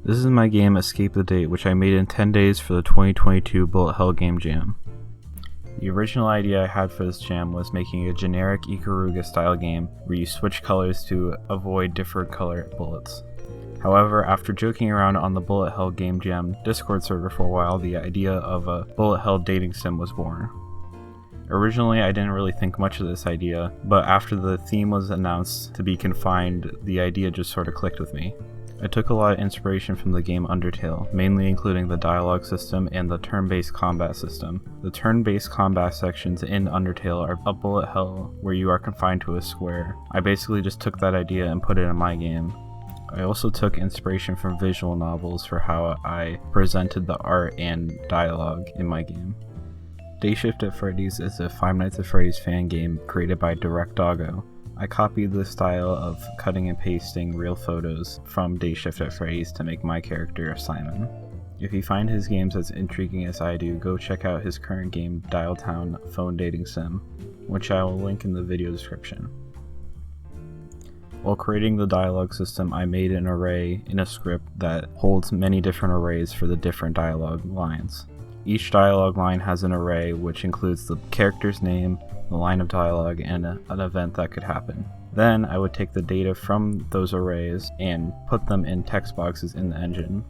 This is my game Escape the Date, which I made in 10 days for the 2022 Bullet Hell Game Jam. The original idea I had for this jam was making a generic Ikaruga style game where you switch colors to avoid different color bullets. However, after joking around on the Bullet Hell Game Jam Discord server for a while, the idea of a Bullet Hell dating sim was born. Originally, I didn't really think much of this idea, but after the theme was announced to be confined, the idea just sort of clicked with me. I took a lot of inspiration from the game Undertale, mainly including the dialogue system and the turn-based combat system. The turn-based combat sections in Undertale are a bullet hell where you are confined to a square. I basically just took that idea and put it in my game. I also took inspiration from visual novels for how I presented the art and dialogue in my game. Day Shift at Freddy's is a Five Nights at Freddy's fan game created by Direct Doggo. I copied the style of cutting and pasting real photos from Day Shift at Freddy's to make my character Simon. If you find his games as intriguing as I do, go check out his current game Dial Town Phone Dating Sim, which I will link in the video description. While creating the dialogue system, I made an array in a script that holds many different arrays for the different dialogue lines. Each dialogue line has an array which includes the character's name, the line of dialogue, and an event that could happen. Then I would take the data from those arrays and put them in text boxes in the engine.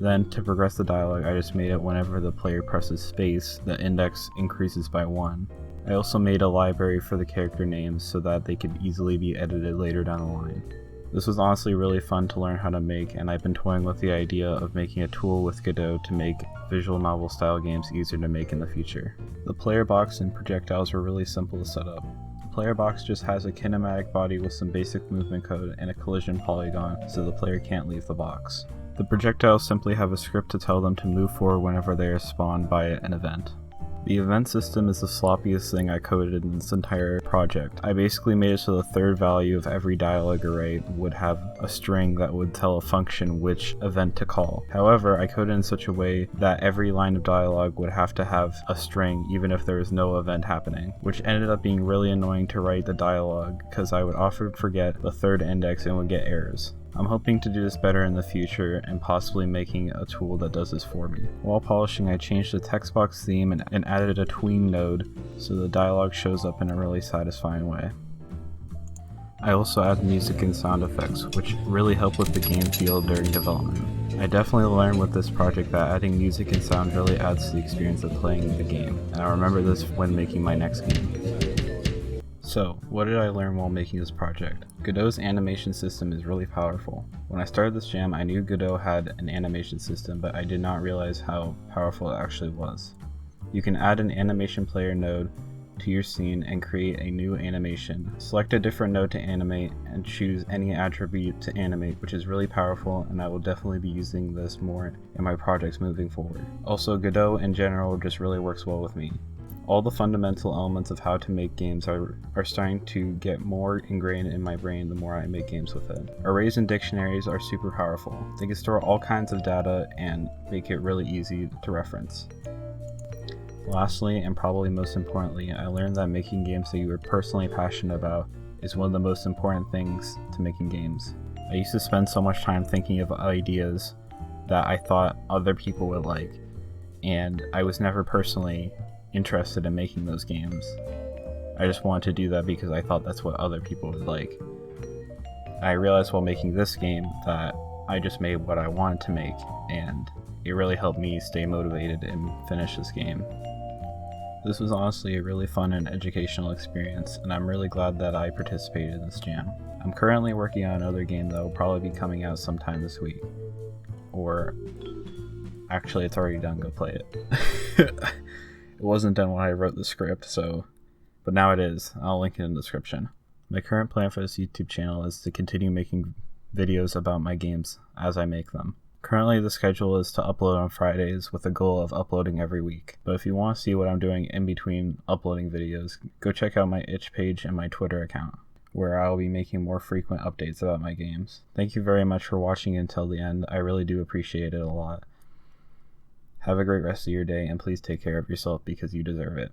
Then to progress the dialogue, I just made it whenever the player presses space, the index increases by 1. I also made a library for the character names so that they could easily be edited later down the line. This was honestly really fun to learn how to make, and I've been toying with the idea of making a tool with Godot to make visual novel style games easier to make in the future. The player box and projectiles were really simple to set up. The player box just has a kinematic body with some basic movement code and a collision polygon so the player can't leave the box. The projectiles simply have a script to tell them to move forward whenever they are spawned by an event. The event system is the sloppiest thing I coded in this entire project. I basically made it so the third value of every dialogue array would have a string that would tell a function which event to call. However, I coded in such a way that every line of dialogue would have to have a string even if there was no event happening, which ended up being really annoying to write the dialogue because I would often forget the third index and would get errors. I'm hoping to do this better in the future and possibly making a tool that does this for me. While polishing, I changed the text box theme and added a tween node so the dialogue shows up in a really satisfying way. I also added music and sound effects, which really help with the game feel during development. I definitely learned with this project that adding music and sound really adds to the experience of playing the game, and I remember this when making my next game. So, what did I learn while making this project? Godot's animation system is really powerful. When I started this jam, I knew Godot had an animation system, but I did not realize how powerful it actually was. You can add an animation player node to your scene and create a new animation. Select a different node to animate and choose any attribute to animate, which is really powerful, and I will definitely be using this more in my projects moving forward. Also, Godot in general just really works well with me. All the fundamental elements of how to make games are starting to get more ingrained in my brain the more I make games with it. Arrays and dictionaries are super powerful. They can store all kinds of data and make it really easy to reference. Lastly, and probably most importantly, I learned that making games that you are personally passionate about is one of the most important things to making games. I used to spend so much time thinking of ideas that I thought other people would like, and I was never personally interested in making those games. I just wanted to do that because I thought that's what other people would like. I realized while making this game that I just made what I wanted to make, and it really helped me stay motivated and finish this game. This was honestly a really fun and educational experience, and I'm really glad that I participated in this jam. I'm currently working on another game that will probably be coming out sometime this week. Or, actually it's already done, go play it. It wasn't done when I wrote the script, but now it is. I'll link it in the description. My current plan for this YouTube channel is to continue making videos about my games as I make them. Currently the schedule is to upload on Fridays with a goal of uploading every week. But if you want to see what I'm doing in between uploading videos, go check out my itch page and my Twitter account, where I'll be making more frequent updates about my games. Thank you very much for watching until the end. I really do appreciate it a lot. Have a great rest of your day, and please take care of yourself because you deserve it.